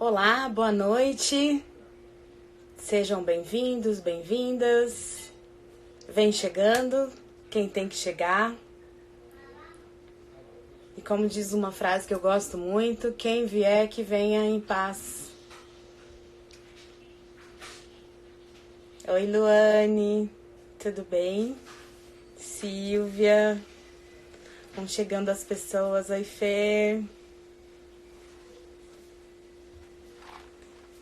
Olá, boa noite. Sejam bem-vindos, bem-vindas. Vem chegando quem tem que chegar. E como diz uma frase que eu gosto muito, quem vier que venha em paz. Oi, Luane, tudo bem? Silvia, vão chegando as pessoas. Oi, Fer.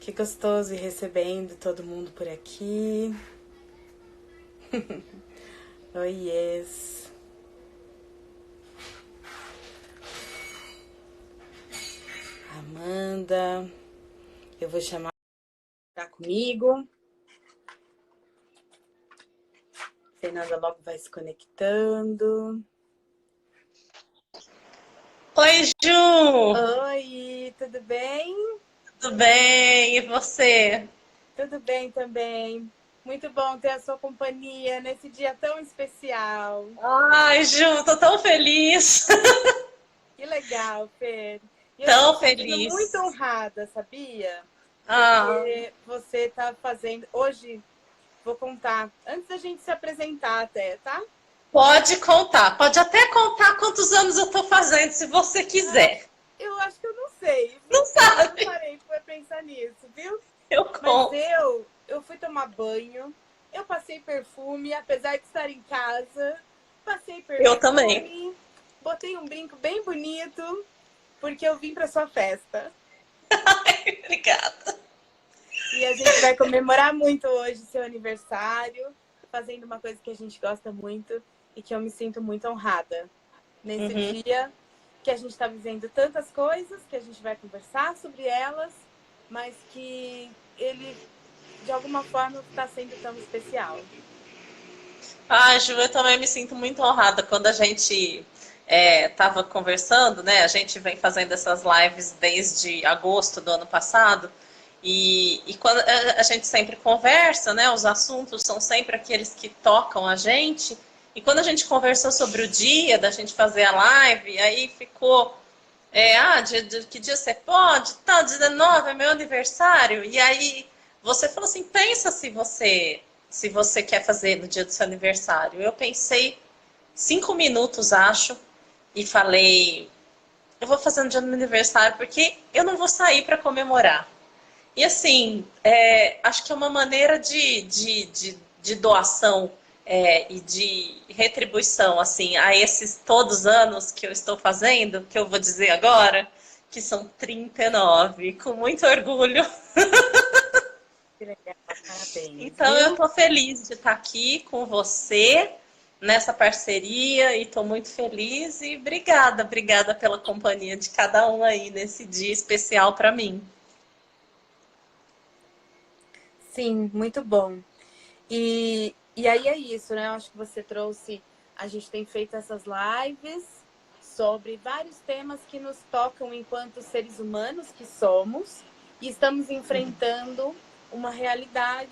Que gostoso ir recebendo todo mundo por aqui. Oi, yes. Amanda, eu vou chamar pra comigo. Fernanda logo vai se conectando. Oi, Ju! Oi, tudo bem? Tudo bem? E você? Tudo bem também. Muito bom ter a sua companhia nesse dia tão especial. Ai, Ju, tô tão feliz! Que legal, Fer. E eu tô me Tão sentindo muito feliz! honrada, sabia? Ah, Porque você tá fazendo. Hoje, vou contar, antes da gente se apresentar até, tá? pode contar, pode até contar quantos anos eu tô fazendo, se você Ah, quiser. eu acho que eu não sei. Não Eu não sabe? parei pra pensar nisso, viu? Eu Mas conto. eu fui tomar banho, eu passei perfume, apesar de estar em casa, passei Eu também. perfume, botei um brinco bem bonito, porque eu vim para sua festa. Obrigada. E a gente vai comemorar muito hoje seu aniversário, fazendo uma coisa que a gente gosta muito e que eu me sinto muito honrada. Nesse Uhum. dia que a gente está vivendo tantas coisas, que a gente vai conversar sobre elas, mas que ele de alguma forma está sendo tão especial. Ah, Ju, eu também me sinto muito honrada quando a gente tava conversando, né? A gente vem fazendo essas lives desde agosto do ano passado. E quando a gente sempre conversa, né? Os assuntos são sempre aqueles que tocam a gente. E quando a gente conversou sobre o dia da gente fazer a live, aí ficou, que dia você pode? Tá, 19 é meu aniversário. E aí você falou assim, pensa se você quer fazer no dia do seu aniversário. Eu pensei 5 minutos, acho, e falei, eu vou fazer no dia do meu aniversário porque eu não vou sair para comemorar. E assim, acho que é uma maneira de doação e de retribuição assim a esses todos os anos que eu estou fazendo, que eu vou dizer agora, que são 39, com muito orgulho. Que legal, parabéns, Então eu viu? estou feliz de estar aqui com você nessa parceria e estou muito feliz e obrigada pela companhia de cada um aí nesse dia especial para mim. Sim, muito bom. E aí é isso, né? Eu acho que você trouxe. A gente tem feito essas lives sobre vários temas que nos tocam enquanto seres humanos que somos e estamos enfrentando uma realidade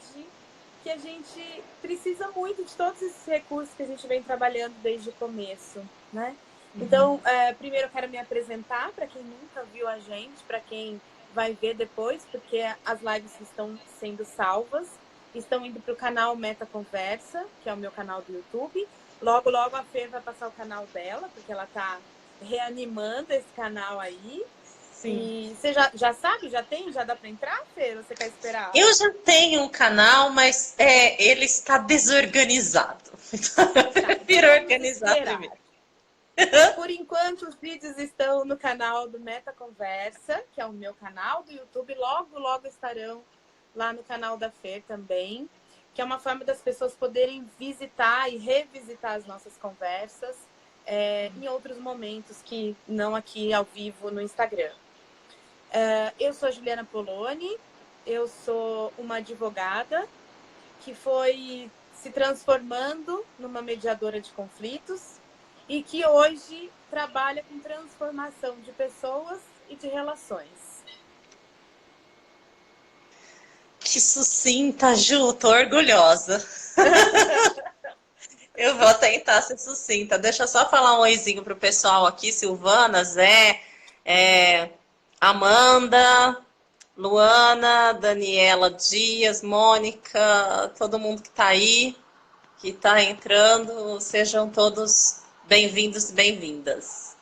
que a gente precisa muito de todos esses recursos que a gente vem trabalhando desde o começo, né? Então, primeiro eu quero me apresentar para quem nunca viu a gente, para quem vai ver depois, porque as lives estão sendo salvas, estão indo para o canal Meta Conversa, que é o meu canal do YouTube. Logo, logo a Fer vai passar o canal dela, porque ela está reanimando esse canal aí. Sim. E você já sabe? Já tem? Já dá para entrar, Fer? Ou você quer esperar? Eu já tenho um canal, mas ele está desorganizado. Então eu Tá, então prefiro vamos organizar primeiro. esperar. Por enquanto, os vídeos estão no canal do Meta Conversa, que é o meu canal do YouTube. Logo, logo estarão lá no canal da Fer também, que é uma forma das pessoas poderem visitar e revisitar as nossas conversas em outros momentos que não aqui ao vivo no Instagram. Eu sou a Juliana Poloni, eu sou uma advogada que foi se transformando numa mediadora de conflitos e que hoje trabalha com transformação de pessoas e de relações. Que sucinta, Ju, tô orgulhosa. Eu vou tentar ser sucinta. Deixa eu só falar um oizinho pro pessoal aqui, Silvana, Zé, Amanda, Luana, Daniela Dias, Mônica, todo mundo que está aí, que está entrando, sejam todos bem-vindos e bem-vindas.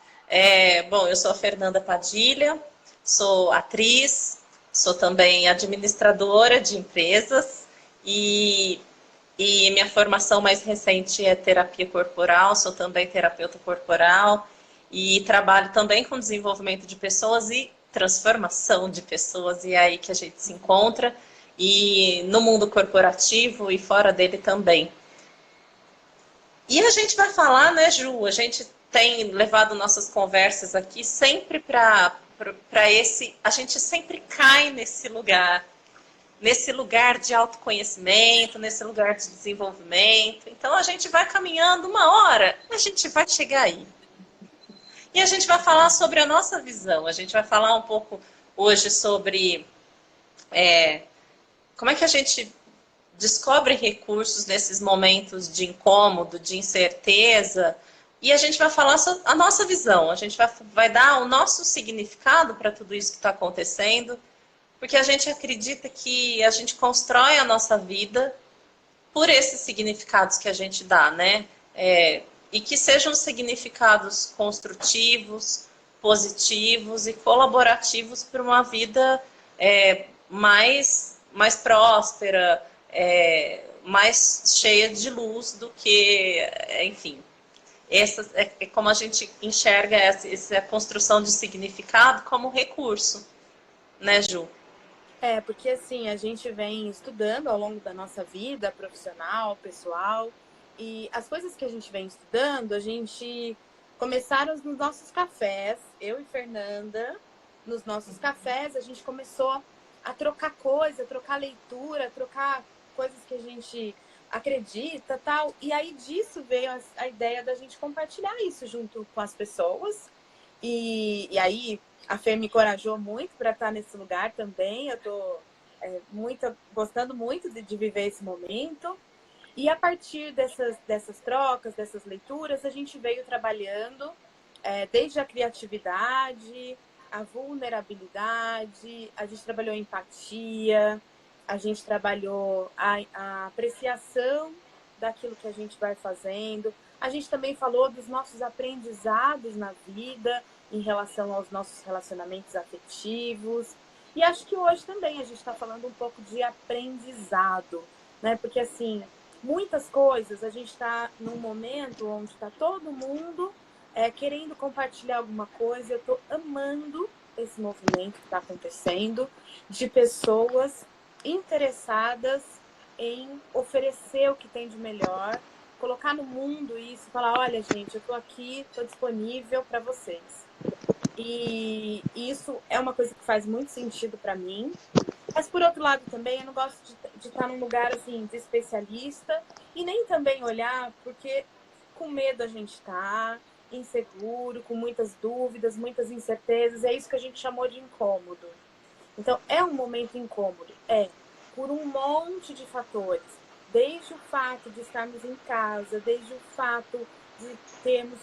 Bom, eu sou a Fernanda Padilha, sou atriz, sou também administradora de empresas e minha formação mais recente é terapia corporal, sou também terapeuta corporal e trabalho também com desenvolvimento de pessoas e transformação de pessoas, e é aí que a gente se encontra, e no mundo corporativo e fora dele também. E a gente vai falar, né, Ju? A gente tem levado nossas conversas aqui sempre para esse. A gente sempre cai nesse lugar de autoconhecimento, nesse lugar de desenvolvimento. Então a gente vai caminhando, uma hora a gente vai chegar aí. E a gente vai falar sobre a nossa visão. A gente vai falar um pouco hoje sobre como é que a gente descobre recursos nesses momentos de incômodo, de incerteza, e a gente vai falar sobre a nossa visão, a gente vai dar o nosso significado para tudo isso que está acontecendo, porque a gente acredita que a gente constrói a nossa vida por esses significados que a gente dá, né? E que sejam significados construtivos, positivos e colaborativos para uma vida mais próspera, mais cheia de luz do que, enfim. Essa é como a gente enxerga essa construção de significado como recurso, né, Ju? Porque assim, a gente vem estudando ao longo da nossa vida profissional, pessoal, e as coisas que a gente vem estudando, a gente começaram nos nossos cafés, eu e Fernanda, nos nossos cafés, a gente começou a trocar coisa, trocar leitura, trocar coisas que a gente acredita, tal. E aí disso veio a ideia da gente compartilhar isso junto com as pessoas. E aí a Fê me encorajou muito para estar nesse lugar também. Eu estou gostando muito de viver esse momento. E a partir dessas trocas, dessas leituras, a gente veio trabalhando desde a criatividade, a vulnerabilidade, a gente trabalhou a empatia, a gente trabalhou a apreciação daquilo que a gente vai fazendo. A gente também falou dos nossos aprendizados na vida em relação aos nossos relacionamentos afetivos. E acho que hoje também a gente está falando um pouco de aprendizado, né? Porque, assim, muitas coisas, a gente está num momento onde está todo mundo querendo compartilhar alguma coisa. Eu estou amando esse movimento que está acontecendo de pessoas interessadas em oferecer o que tem de melhor, colocar no mundo isso, falar, olha, gente, eu estou aqui, estou disponível para vocês. E isso é uma coisa que faz muito sentido para mim. Mas, por outro lado, também, eu não gosto de estar num lugar, assim, de especialista e nem também olhar, porque com medo a gente está, inseguro, com muitas dúvidas, muitas incertezas. É isso que a gente chamou de incômodo. Então, é um momento incômodo. Por um monte de fatores. Desde o fato de estarmos em casa, desde o fato de termos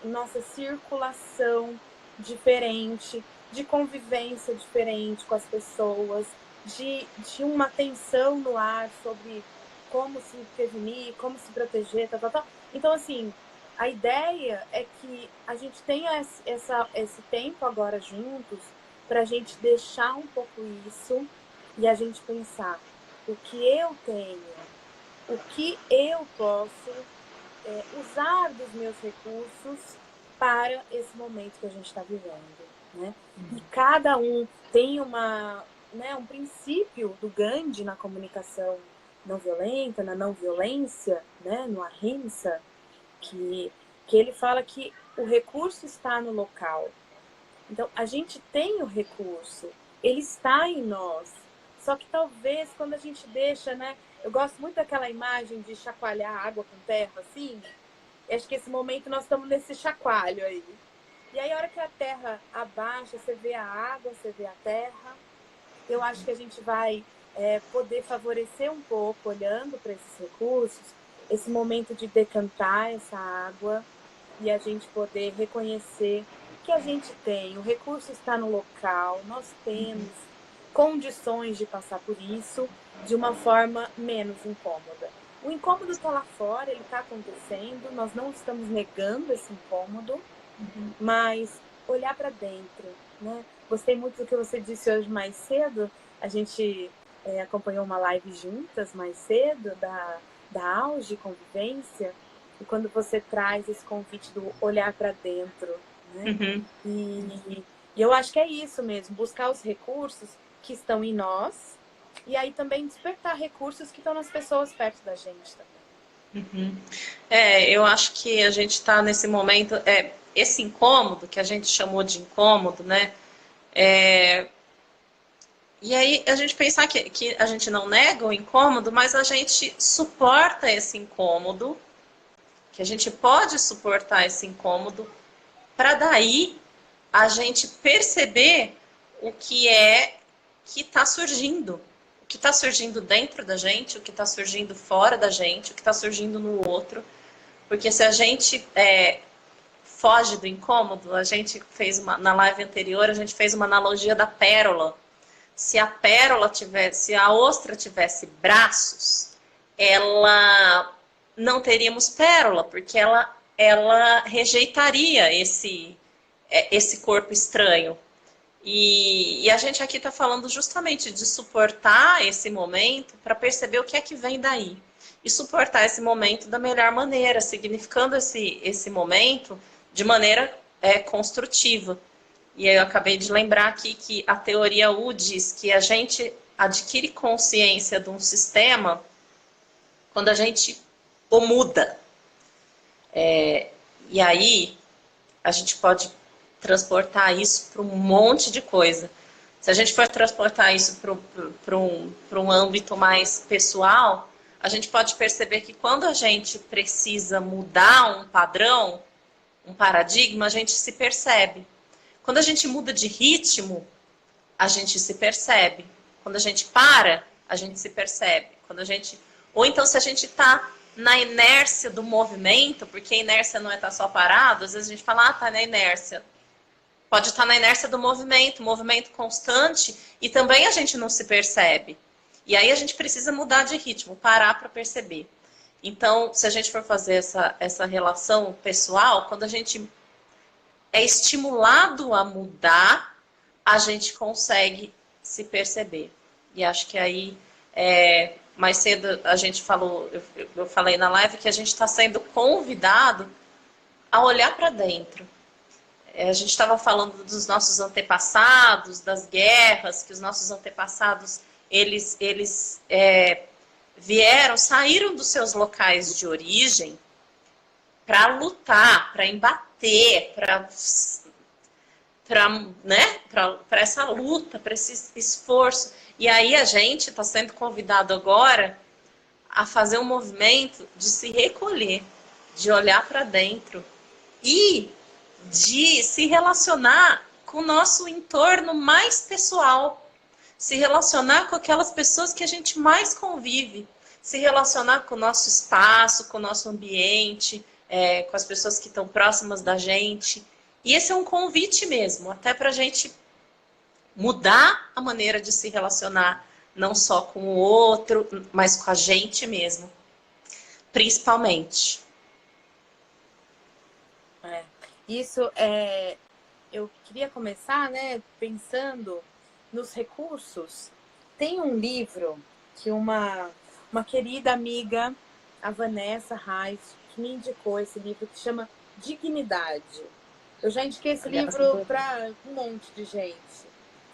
nossa circulação diferente, de convivência diferente com as pessoas, de uma tensão no ar sobre como se prevenir, como se proteger, tal, tal, tal. Então, assim, a ideia é que a gente tenha esse tempo agora juntos para a gente deixar um pouco isso e a gente pensar o que eu tenho, o que eu posso usar dos meus recursos para esse momento que a gente está vivendo, né? E cada um tem um princípio do Gandhi na comunicação não violenta, na não violência, né? No Ahimsa, que ele fala que o recurso está no local. Então, a gente tem o recurso, ele está em nós. Só que talvez quando a gente deixa, né? Eu gosto muito daquela imagem de chacoalhar água com terra, assim. Acho que esse momento nós estamos nesse chacoalho aí. E aí, a hora que a terra abaixa, você vê a água, você vê a terra. Eu acho que a gente vai poder favorecer um pouco, olhando para esses recursos, esse momento de decantar essa água e a gente poder reconhecer que a gente tem, o recurso está no local, nós temos condições de passar por isso de uma forma menos incômoda. O incômodo está lá fora, ele está acontecendo, nós não estamos negando esse incômodo, mas olhar para dentro, né? Gostei muito do que você disse hoje mais cedo, a gente acompanhou uma live juntas mais cedo, da Auge Convivência, e quando você traz esse convite do olhar para dentro, né? E eu acho que é isso mesmo, buscar os recursos que estão em nós, e aí também despertar recursos que estão nas pessoas perto da gente também. Eu acho que a gente está nesse momento, esse incômodo, que a gente chamou de incômodo, né? E aí a gente pensar que a gente não nega o incômodo, mas a gente suporta esse incômodo, que a gente pode suportar esse incômodo, para daí a gente perceber o que é que está surgindo. O que está surgindo dentro da gente, o que está surgindo fora da gente, o que está surgindo no outro. Porque se a gente foge do incômodo, a gente fez na live anterior, a gente fez uma analogia da pérola. Se a ostra tivesse braços, ela não teríamos pérola, porque ela rejeitaria esse corpo estranho. E a gente aqui está falando justamente de suportar esse momento para perceber o que é que vem daí. E suportar esse momento da melhor maneira, significando esse momento de maneira construtiva. E eu acabei de lembrar aqui que a teoria U diz que a gente adquire consciência de um sistema quando a gente o muda. E aí a gente pode transportar isso para um monte de coisa. Se a gente for transportar isso para um âmbito mais pessoal, a gente pode perceber que quando a gente precisa mudar um padrão, um paradigma, a gente se percebe. Quando a gente muda de ritmo, a gente se percebe. Quando a gente para, a gente se percebe. Ou então, se a gente está na inércia do movimento, porque a inércia não é estar só parado, às vezes a gente fala, está na inércia. Pode estar na inércia do movimento constante, e também a gente não se percebe. E aí a gente precisa mudar de ritmo, parar para perceber. Então, se a gente for fazer essa relação pessoal, quando a gente é estimulado a mudar, a gente consegue se perceber. E acho que aí, mais cedo a gente falou, eu falei na live que a gente está sendo convidado a olhar para dentro. A gente estava falando dos nossos antepassados, das guerras, que os nossos antepassados, eles saíram dos seus locais de origem para lutar, para embater, para essa luta, para esse esforço. E aí a gente está sendo convidado agora a fazer um movimento de se recolher, de olhar para dentro e de se relacionar com o nosso entorno mais pessoal, se relacionar com aquelas pessoas que a gente mais convive, se relacionar com o nosso espaço, com o nosso ambiente, com as pessoas que estão próximas da gente. E esse é um convite mesmo, até para a gente mudar a maneira de se relacionar, não só com o outro, mas com a gente mesmo, principalmente. Isso eu queria começar, né, pensando nos recursos. Tem um livro que uma querida amiga, a Vanessa Reis, que me indicou esse livro, que chama Dignidade. Eu já indiquei esse livro para um monte de gente.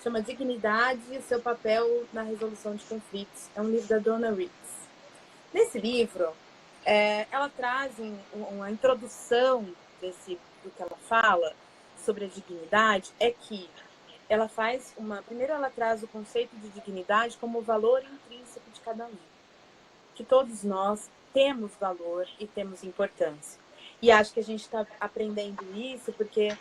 Chama Dignidade e seu papel na resolução de conflitos. É um livro da Donna Reeds. Nesse livro, ela traz uma introdução do que ela fala sobre a dignidade, é que ela faz primeiro ela traz o conceito de dignidade como o valor intrínseco de cada um. Que todos nós temos valor e temos importância. E acho que a gente está aprendendo isso porque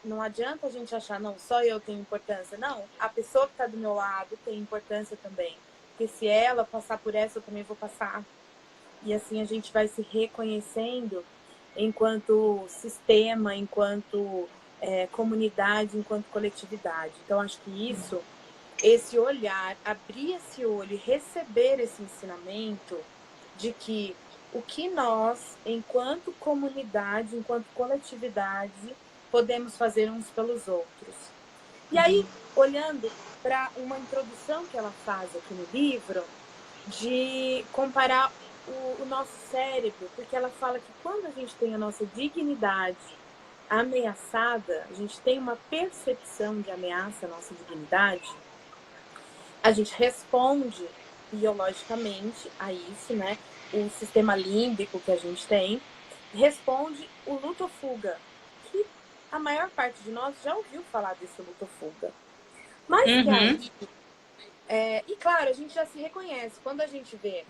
não adianta a gente achar, não, só eu tenho importância. Não, a pessoa que está do meu lado tem importância também. Porque se ela passar por essa, eu também vou passar. E assim a gente vai se reconhecendo enquanto sistema, enquanto comunidade, enquanto coletividade. Então, acho que isso esse olhar, abrir esse olho e receber esse ensinamento de que o que nós, enquanto comunidade, enquanto coletividade, podemos fazer uns pelos outros. E aí, olhando para uma introdução que ela faz aqui no livro, de comparar o nosso cérebro, porque ela fala que quando a gente tem a nossa dignidade ameaçada, a gente tem uma percepção de ameaça à nossa dignidade, a gente responde biologicamente a isso, né? O sistema límbico que a gente tem responde o luto ou fuga, que a maior parte de nós já ouviu falar desse luto ou fuga. Mas que aí, e claro, a gente já se reconhece. Quando a gente vê,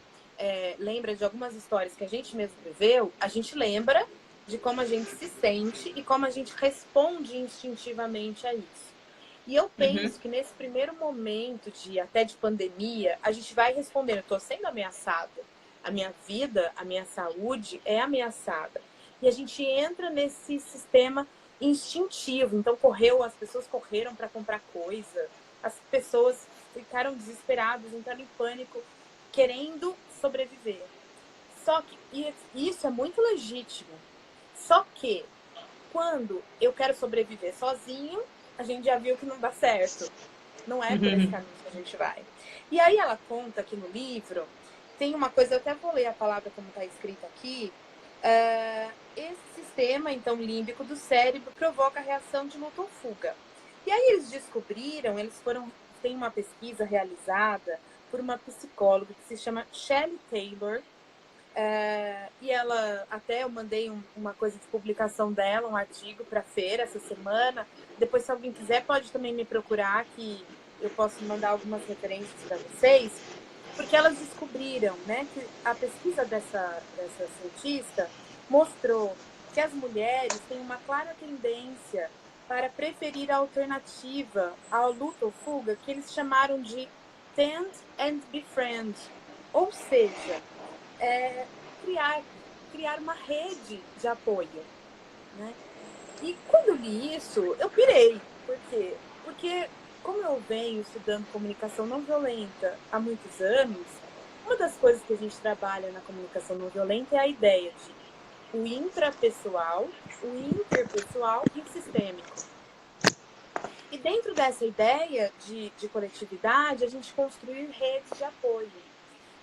lembra de algumas histórias que a gente mesmo viveu, a gente lembra de como a gente se sente e como a gente responde instintivamente a isso. E eu penso que nesse primeiro momento até de pandemia, a gente vai respondendo, eu estou sendo ameaçada. A minha vida, a minha saúde é ameaçada. E a gente entra nesse sistema instintivo. Então as pessoas correram para comprar coisa, as pessoas ficaram desesperadas, entraram em pânico, querendo sobreviver. Só que isso é muito legítimo. Só que quando eu quero sobreviver sozinho, a gente já viu que não dá certo. Não é por esse caminho que a gente vai. E aí ela conta aqui no livro, tem uma coisa, eu até vou ler a palavra como está escrita aqui. Esse sistema, então, límbico do cérebro provoca a reação de luta ou fuga. E aí eles descobriram, tem uma pesquisa realizada por uma psicóloga que se chama Shelley Taylor, e ela, até eu mandei uma coisa de publicação dela, um artigo para a feira essa semana. Depois, se alguém quiser, pode também me procurar, que eu posso mandar algumas referências para vocês, porque elas descobriram, né, que a pesquisa dessa cientista mostrou que as mulheres têm uma clara tendência para preferir a alternativa ao luto ou fuga, que eles chamaram de tend and befriend, ou seja, criar uma rede de apoio, né? E quando eu li isso, eu pirei. Por quê? Porque, como eu venho estudando comunicação não violenta há muitos anos, uma das coisas que a gente trabalha na comunicação não violenta é a ideia de o intrapessoal, o interpessoal e o sistêmico. E dentro dessa ideia de coletividade, a gente construir redes de apoio.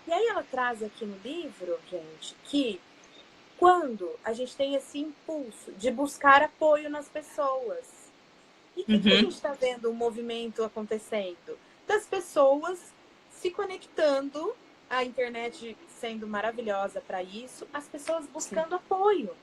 E aí ela traz aqui no livro, gente, que quando a gente tem esse impulso de buscar apoio nas pessoas, e o que a gente está vendo um movimento acontecendo? Das pessoas se conectando, a internet sendo maravilhosa para isso, as pessoas buscando apoio,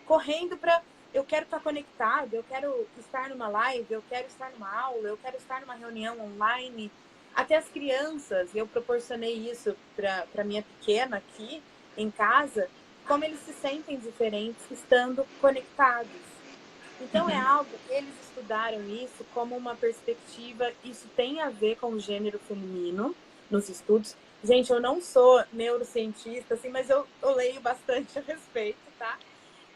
correndo para... Eu quero estar conectado, eu quero estar numa live, eu quero estar numa aula, eu quero estar numa reunião online. Até as crianças, eu proporcionei isso para minha pequena aqui em casa, como eles se sentem diferentes estando conectados. Então é algo, eles estudaram isso como uma perspectiva, isso tem a ver com o gênero feminino nos estudos. Gente, eu não sou neurocientista, assim, mas eu leio bastante a respeito, tá?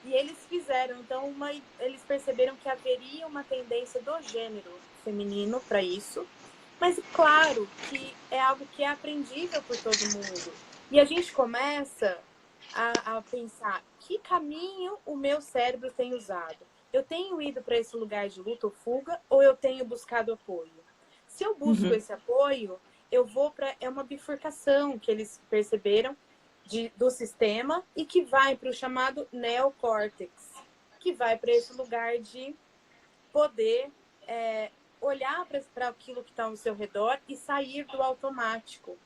E eles fizeram, então, eles perceberam que haveria uma tendência do gênero feminino para isso. Mas, claro, que é algo que é aprendível por todo mundo. E a gente começa a pensar, que caminho o meu cérebro tem usado? Eu tenho ido para esse lugar de luta ou fuga, ou eu tenho buscado apoio? Se eu busco esse apoio, eu vou para... É uma bifurcação que eles perceberam do sistema e que vai para o chamado neocórtex, que vai para esse lugar de poder... olhar para aquilo que está ao seu redor e sair do automático.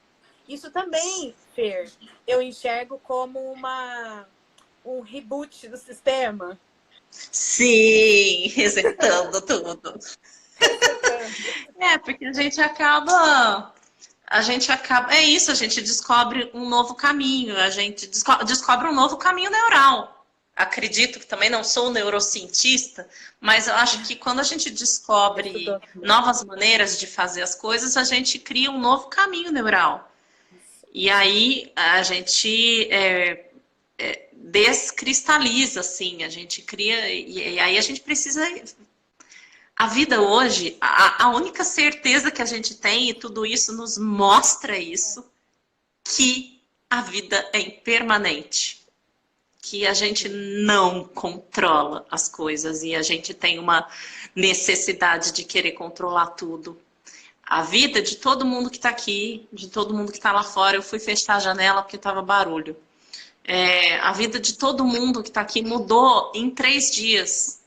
Isso também, Fer, eu enxergo como um reboot do sistema. Sim, resetando tudo. Porque a gente acaba, é isso, a gente descobre um novo caminho, a gente descobre um novo caminho neural. Acredito que também não sou neurocientista, mas eu acho que quando a gente descobre novas maneiras de fazer as coisas, a gente cria um novo caminho neural. E aí a gente descristaliza, assim, a gente cria, e aí a gente precisa a vida hoje, a única certeza que a gente tem, e tudo isso nos mostra isso, que a vida é impermanente. Que a gente não controla as coisas e a gente tem uma necessidade de querer controlar tudo. A vida de todo mundo que está aqui, de todo mundo que está lá fora, eu fui fechar a janela porque estava barulho. A vida de todo mundo que está aqui mudou em 3 dias.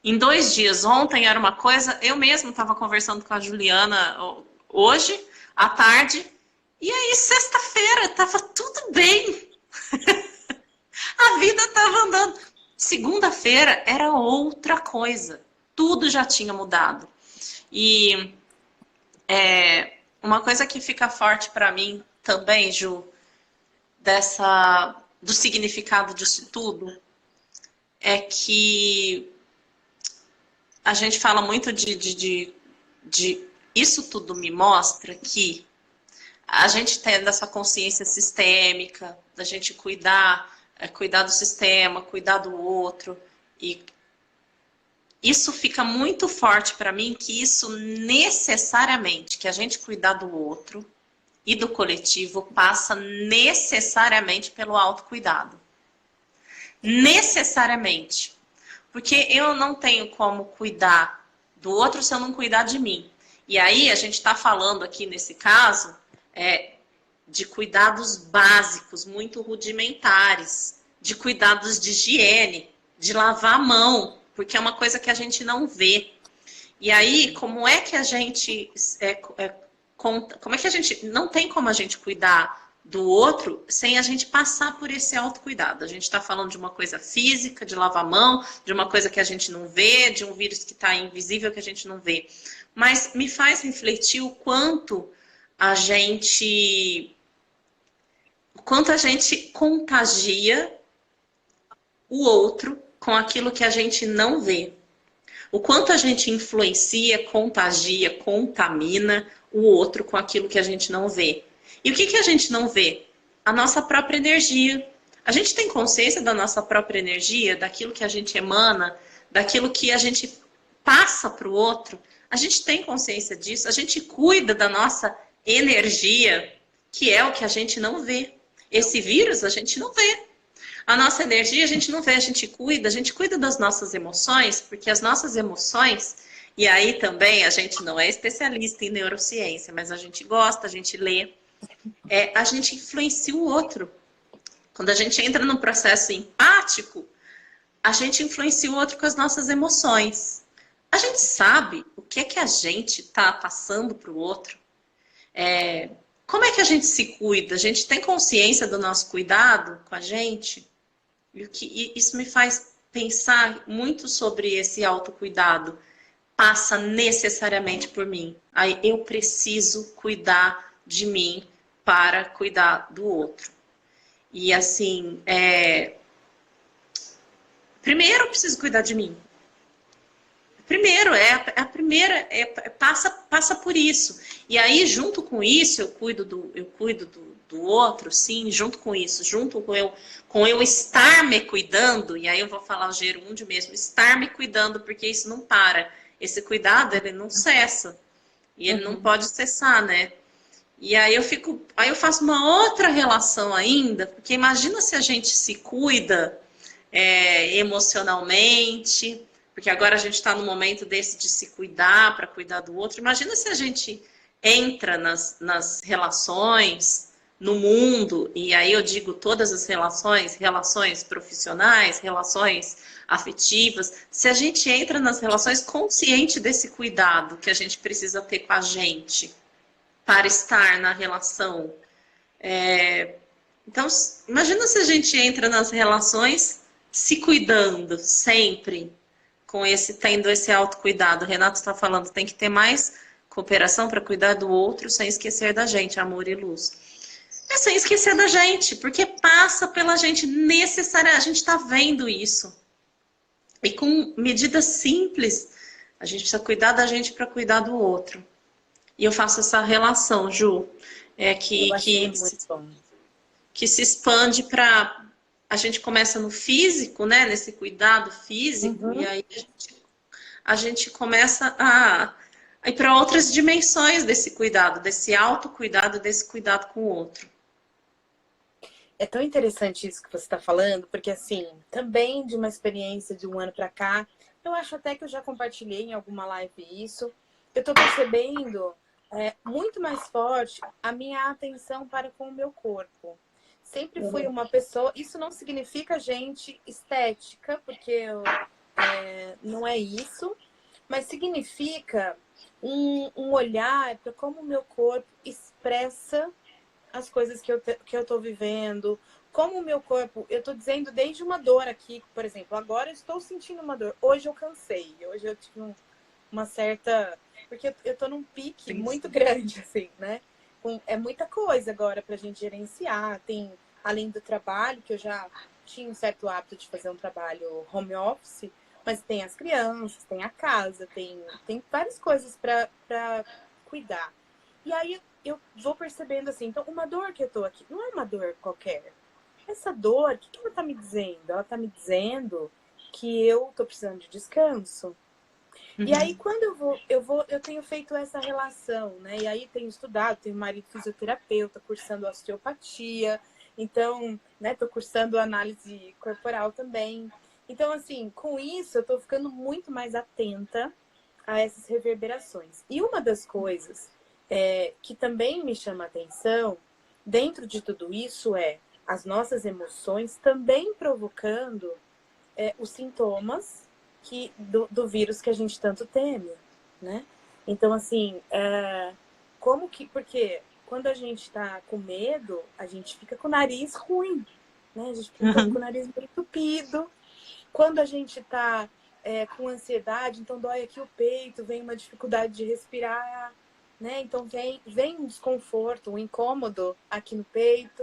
Em 2 dias. Ontem era uma coisa, eu mesma estava conversando com a Juliana hoje, à tarde, e aí sexta-feira estava tudo bem. A vida estava andando. Segunda-feira era outra coisa. Tudo já tinha mudado. E uma coisa que fica forte para mim também, Ju, do significado disso tudo, é que a gente fala muito de isso tudo me mostra que a gente tendo essa consciência sistêmica, da gente cuidar do sistema, cuidar do outro. E isso fica muito forte para mim, que isso necessariamente, que a gente cuidar do outro e do coletivo, passa necessariamente pelo autocuidado. Necessariamente. Porque eu não tenho como cuidar do outro se eu não cuidar de mim. E aí a gente está falando aqui nesse caso de cuidados básicos, muito rudimentares, de cuidados de higiene, de lavar a mão, porque é uma coisa que a gente não vê. E aí, como é que a gente como é que a gente não tem como a gente cuidar do outro sem a gente passar por esse autocuidado? A gente está falando de uma coisa física, de lavar a mão, de uma coisa que a gente não vê, de um vírus que está invisível que a gente não vê. Mas me faz refletir o quanto a gente contagia o outro com aquilo que a gente não vê. O quanto a gente influencia, contagia, contamina o outro com aquilo que a gente não vê. E o que a gente não vê? A nossa própria energia. A gente tem consciência da nossa própria energia, daquilo que a gente emana, daquilo que a gente passa para o outro. A gente tem consciência disso, a gente cuida da nossa energia, que é o que a gente não vê. Esse vírus a gente não vê. A nossa energia a gente não vê, a gente cuida das nossas emoções, porque as nossas emoções, e aí também a gente não é especialista em neurociência, mas a gente gosta, a gente lê, a gente influencia o outro. Quando a gente entra num processo empático, a gente influencia o outro com as nossas emoções. A gente sabe o que é que a gente está passando para o outro. Como é que a gente se cuida? A gente tem consciência do nosso cuidado com a gente? E isso me faz pensar muito sobre esse autocuidado. Passa necessariamente por mim. Aí eu preciso cuidar de mim para cuidar do outro. E assim, primeiro eu preciso cuidar de mim. Primeiro, a primeira, passa por isso. E aí, junto com isso, eu cuido do outro, sim, junto com isso, junto com eu estar me cuidando, e aí eu vou falar o gerúndio mesmo, estar me cuidando, porque isso não para. Esse cuidado, ele não cessa. E ele não pode cessar, né? E aí eu faço uma outra relação ainda, porque imagina se a gente se cuida emocionalmente, porque agora a gente está no momento desse de se cuidar para cuidar do outro. Imagina se a gente entra nas relações, no mundo, e aí eu digo todas as relações profissionais, relações afetivas, se a gente entra nas relações consciente desse cuidado que a gente precisa ter com a gente para estar na relação. Então, imagina se a gente entra nas relações se cuidando sempre, tendo esse autocuidado. O Renato está falando, tem que ter mais cooperação para cuidar do outro sem esquecer da gente, amor e luz. Sem esquecer da gente, porque passa pela gente necessária, a gente está vendo isso. E com medidas simples, a gente precisa cuidar da gente para cuidar do outro. E eu faço essa relação, Ju, que se expande para... A gente começa no físico, né? Nesse cuidado físico, e aí a gente começa a ir para outras dimensões desse cuidado, desse autocuidado, desse cuidado com o outro. É tão interessante isso que você está falando, porque assim, também de uma experiência de um ano para cá, eu acho até que eu já compartilhei em alguma live isso, eu estou percebendo muito mais forte a minha atenção para com o meu corpo. Sempre fui uma pessoa, isso não significa, gente, estética, porque não é isso, mas significa um olhar para como o meu corpo expressa as coisas que eu tô vivendo, como o meu corpo, eu tô dizendo desde uma dor aqui, por exemplo, agora eu estou sentindo uma dor, hoje eu cansei, hoje eu tive uma certa, porque eu tô num pique muito grande, assim, né? É muita coisa agora pra gente gerenciar, tem, além do trabalho, que eu já tinha um certo hábito de fazer um trabalho home office, mas tem as crianças, tem a casa, tem várias coisas para cuidar. E aí eu vou percebendo assim, então uma dor que eu tô aqui, não é uma dor qualquer. Essa dor, o que ela tá me dizendo? Ela tá me dizendo que eu tô precisando de descanso. E aí, quando eu tenho feito essa relação, né? E aí tenho estudado, tenho marido fisioterapeuta, cursando osteopatia, então, né, tô cursando análise corporal também. Então, assim, com isso eu tô ficando muito mais atenta a essas reverberações. E uma das coisas que também me chama a atenção, dentro de tudo isso, é as nossas emoções também provocando os sintomas do vírus que a gente tanto teme, né? Então, assim, porque quando a gente está com medo, a gente fica com o nariz ruim, né? A gente fica com o nariz muito entupido. Quando a gente está com ansiedade, então dói aqui o peito, vem uma dificuldade de respirar, né? Então vem um desconforto, um incômodo aqui no peito.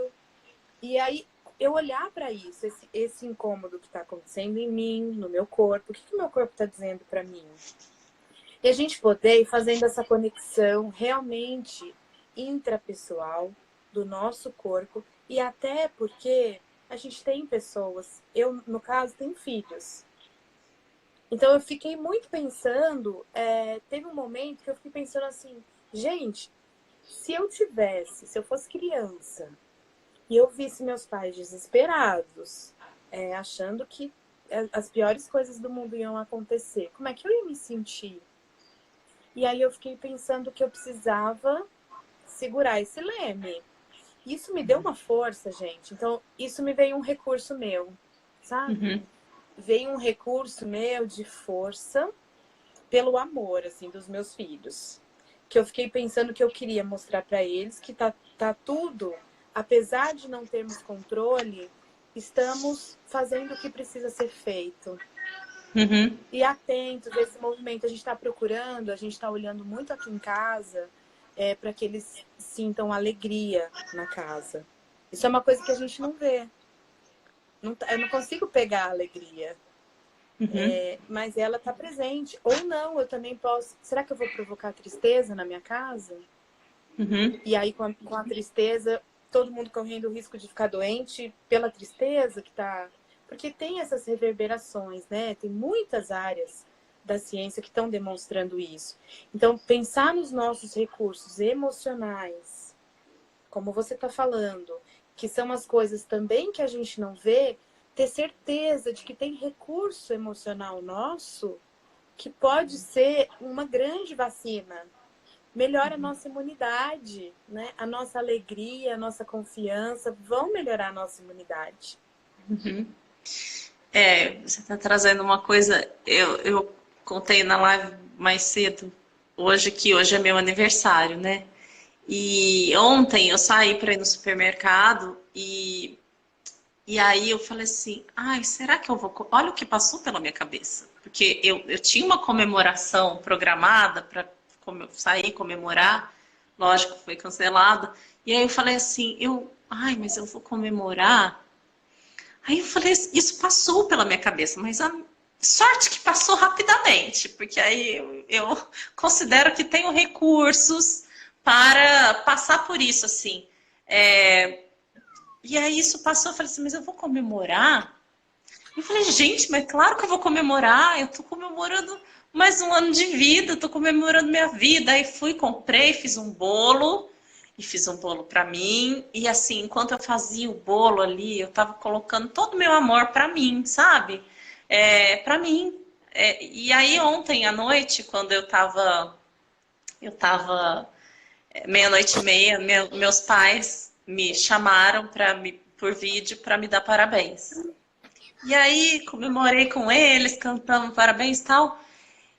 E aí eu olhar para isso, esse incômodo que está acontecendo em mim, no meu corpo, o que o meu corpo está dizendo para mim? E a gente poder ir fazendo essa conexão realmente intrapessoal do nosso corpo, e até porque a gente tem pessoas, eu, no caso, tenho filhos. Então eu fiquei muito pensando, teve um momento que eu fiquei pensando assim, gente, se eu fosse criança, e eu visse meus pais desesperados, achando que as piores coisas do mundo iam acontecer, como é que eu ia me sentir? E aí eu fiquei pensando que eu precisava segurar esse leme. Isso me deu uma força, gente. Então, isso me veio um recurso meu, sabe? Veio um recurso meu de força pelo amor, assim, dos meus filhos. Que eu fiquei pensando que eu queria mostrar para eles que tá tudo, apesar de não termos controle, estamos fazendo o que precisa ser feito. E atentos a esse movimento. A gente está procurando, a gente está olhando muito aqui em casa para que eles sintam alegria na casa. Isso é uma coisa que a gente não vê. Eu não consigo pegar a alegria. Mas ela está presente. Ou não, eu também posso. Será que eu vou provocar tristeza na minha casa? E aí, com a tristeza, todo mundo correndo o risco de ficar doente pela tristeza que está. Porque tem essas reverberações, né? Tem muitas áreas da ciência que estão demonstrando isso. Então, pensar nos nossos recursos emocionais, como você está falando, que são as coisas também que a gente não vê, ter certeza de que tem recurso emocional nosso que pode ser uma grande vacina. Melhora a nossa imunidade, né? A nossa alegria, a nossa confiança vão melhorar a nossa imunidade. Você está trazendo uma coisa, eu contei na live mais cedo, hoje é meu aniversário, né? E ontem eu saí para ir no supermercado e aí eu falei assim, ai, será que eu vou... Olha o que passou pela minha cabeça. Porque eu tinha uma comemoração programada para sair comemorar, lógico, foi cancelada. E aí eu falei assim, ai, mas eu vou comemorar. Aí eu falei, isso passou pela minha cabeça, mas a sorte que passou rapidamente, porque aí eu considero que tenho recursos para passar por isso, assim. E aí isso passou, eu falei assim, mas eu vou comemorar? Eu falei, gente, mas claro que eu vou comemorar, eu tô comemorando mais um ano de vida, tô comemorando minha vida. Aí fui, comprei, fiz um bolo. E fiz um bolo para mim. E assim, enquanto eu fazia o bolo ali, eu tava colocando todo o meu amor para mim, sabe? Para mim. E aí ontem à noite, quando eu tava meia-noite e meia, meus pais me chamaram por vídeo para me dar parabéns. E aí comemorei com eles, cantamos parabéns e tal.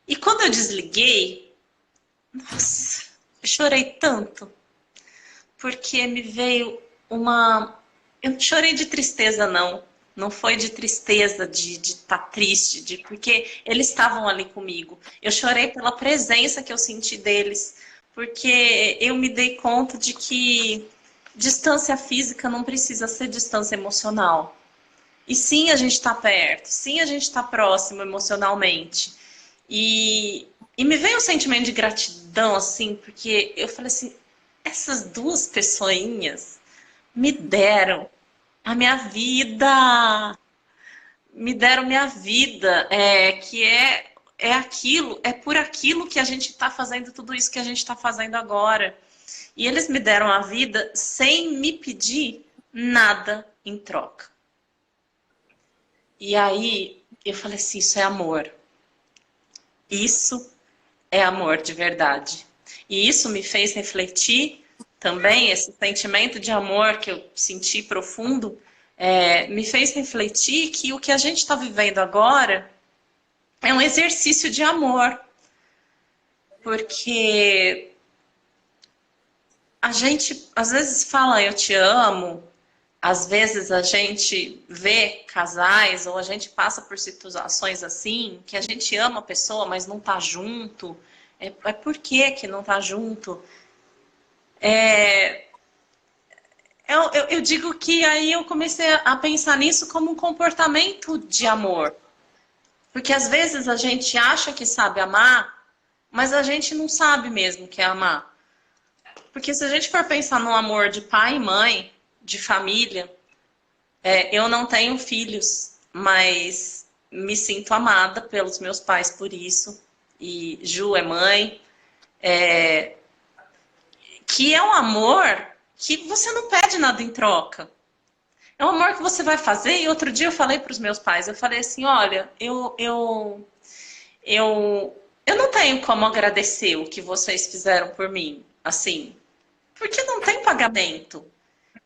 E quando eu desliguei, nossa, eu chorei tanto, porque me veio uma. Eu não chorei de tristeza, não. Não foi de tristeza, de estar triste, porque eles estavam ali comigo. Eu chorei pela presença que eu senti deles, porque eu me dei conta de que distância física não precisa ser distância emocional. E sim, a gente está perto, sim, a gente está próximo emocionalmente. E me veio um sentimento de gratidão, assim, porque eu falei assim, essas duas pessoinhas me deram a minha vida, me deram minha vida, é aquilo, é por aquilo que a gente está fazendo tudo isso que a gente está fazendo agora. E eles me deram a vida sem me pedir nada em troca. E aí eu falei assim, isso é amor. Isso é amor de verdade. E isso me fez refletir também, esse sentimento de amor que eu senti profundo, me fez refletir que o que a gente está vivendo agora é um exercício de amor. Porque a gente às vezes fala eu te amo, às vezes a gente vê casais ou a gente passa por situações assim, que a gente ama a pessoa, mas não tá junto. Por que não tá junto? Eu digo que aí eu comecei a pensar nisso como um comportamento de amor. Porque às vezes a gente acha que sabe amar, mas a gente não sabe mesmo o que é amar. Porque se a gente for pensar no amor de pai e mãe, de família, eu não tenho filhos, mas me sinto amada pelos meus pais por isso. E Ju é mãe. Que é um amor que você não pede nada em troca. É um amor que você vai fazer. E outro dia eu falei para os meus pais, eu falei assim, olha, eu não tenho como agradecer o que vocês fizeram por mim, assim, porque não tem pagamento.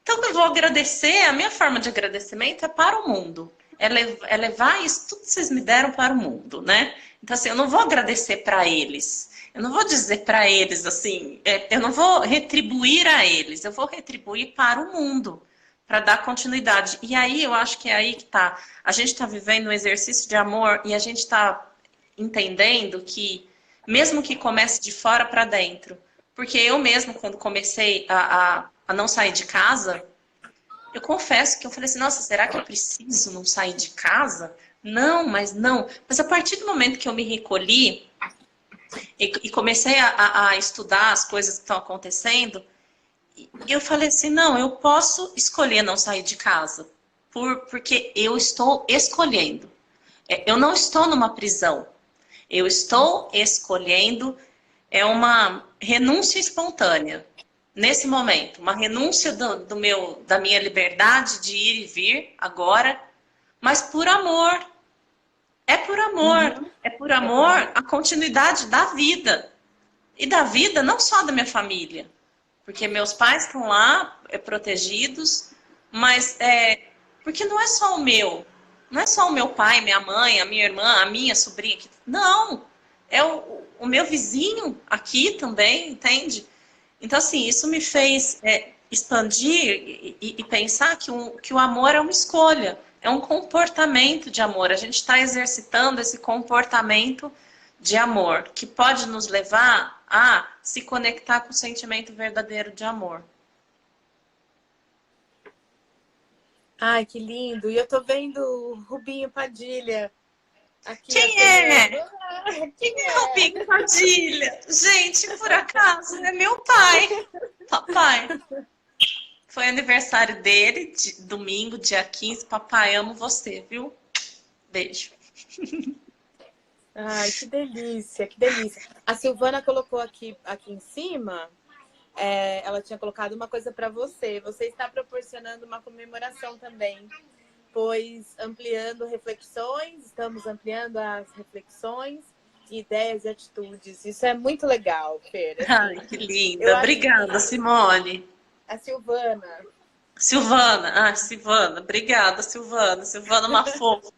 Então eu vou agradecer, a minha forma de agradecimento é para o mundo. É levar isso tudo que vocês me deram para o mundo, né? Então assim, eu não vou agradecer para eles. Eu não vou dizer para eles assim, eu não vou retribuir a eles, eu vou retribuir para o mundo, para dar continuidade. E aí eu acho que é aí que tá. A gente está vivendo um exercício de amor e a gente está entendendo que, mesmo que comece de fora para dentro, porque eu mesmo, quando comecei a não sair de casa, eu confesso que eu falei assim, nossa, será que eu preciso não sair de casa? Não, mas não. Mas a partir do momento que eu me recolhi e comecei a estudar as coisas que estão acontecendo, eu falei assim, não, eu posso escolher não sair de casa, porque eu estou escolhendo. Eu não estou numa prisão. Eu estou escolhendo, é uma renúncia espontânea. Nesse momento, uma renúncia da minha liberdade de ir e vir agora, mas por amor. É por amor. Uhum. É por amor a continuidade da vida. E da vida não só da minha família. Porque meus pais estão lá, protegidos, mas porque não é só o meu. Não é só o meu pai, minha mãe, a minha irmã, a minha sobrinha. Não. É o meu vizinho aqui também, entende? Então, assim, isso me fez expandir e pensar que o amor é uma escolha, é um comportamento de amor. A gente está exercitando esse comportamento de amor, que pode nos levar a se conectar com o sentimento verdadeiro de amor. Ai, que lindo. E eu tô vendo o Rubinho Padilha aqui Quem é? acenando. Quem é Rubinho Padilha? Gente, por acaso, é meu pai. Papai. Foi aniversário dele, domingo, dia 15. Papai, amo você, viu? Beijo. Ai, que delícia, que delícia. A Silvana colocou aqui em cima, ela tinha colocado uma coisa para você. Você está proporcionando uma comemoração também, pois ampliando reflexões, estamos ampliando as reflexões, ideias e atitudes. Isso é muito legal, Fer. Ai, Assim, que eu linda. acho Obrigada, que Simone. a Silvana Silvana, obrigada, Silvana. Silvana, uma fofa.